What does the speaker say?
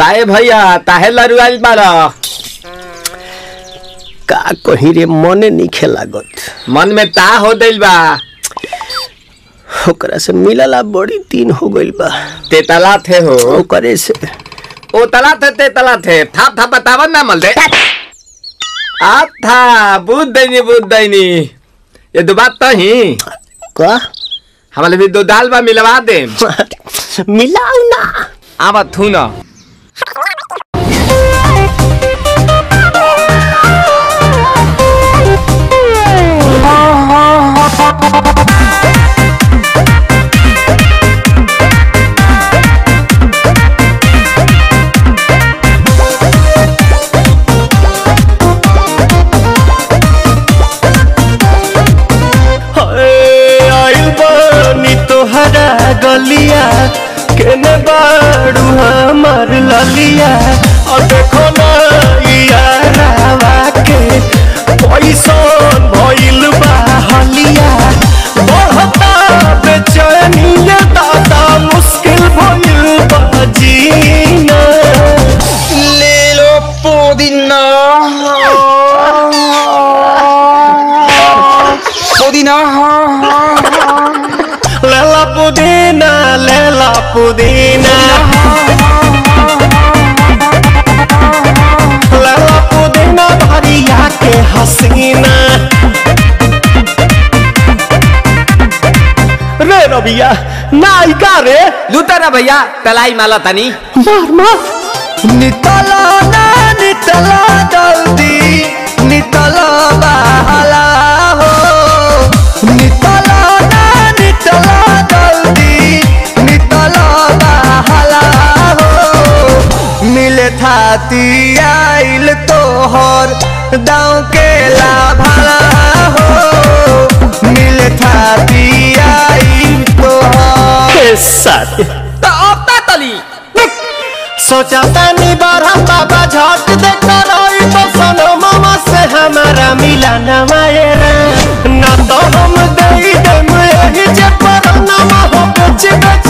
काहे भैया ताहे लरुआल बारा का कहीं रे मने नहीं लागत। मन में ता हो दिल बा ओकरा से मिलला बड़ी दिन हो गइल बा। ते तला थे हो ओकरे से ओ तला थे ते तला थे था बतावन ना मल दे आ था बुद्ध दैनी ये दो बात तो ही का हमारे भी दो दाल बा मिलवा दे मिलाऊ ना आवा थू ना गलिया केने बाड़ू हमार ललिया और देखो ना यारावा के पैसन भइल बा हलिया बढ़ता बेचैनिया दादा मुश्किल भइल बा जीना ले लो पुदीना पुदीना लेला पुदीना लेला पुदीना भरिया के हसीना रे रबिया नायिका रे लूटा ना भैया तलाई माला तनी मार नितला ना नितला जल्दी नितला बहाला हो नितला ना नितला मिले थाती आइल तोहर दाँव के लाभाला हो मिले थाती आइल तोहर साथ तो अब तली सोचा तानी बरहम बाबा झट देखता रही तो सनो मामा से हमारा मिला न मायरा ना तो हम दे दम यही जे पर ना हो बेच बेच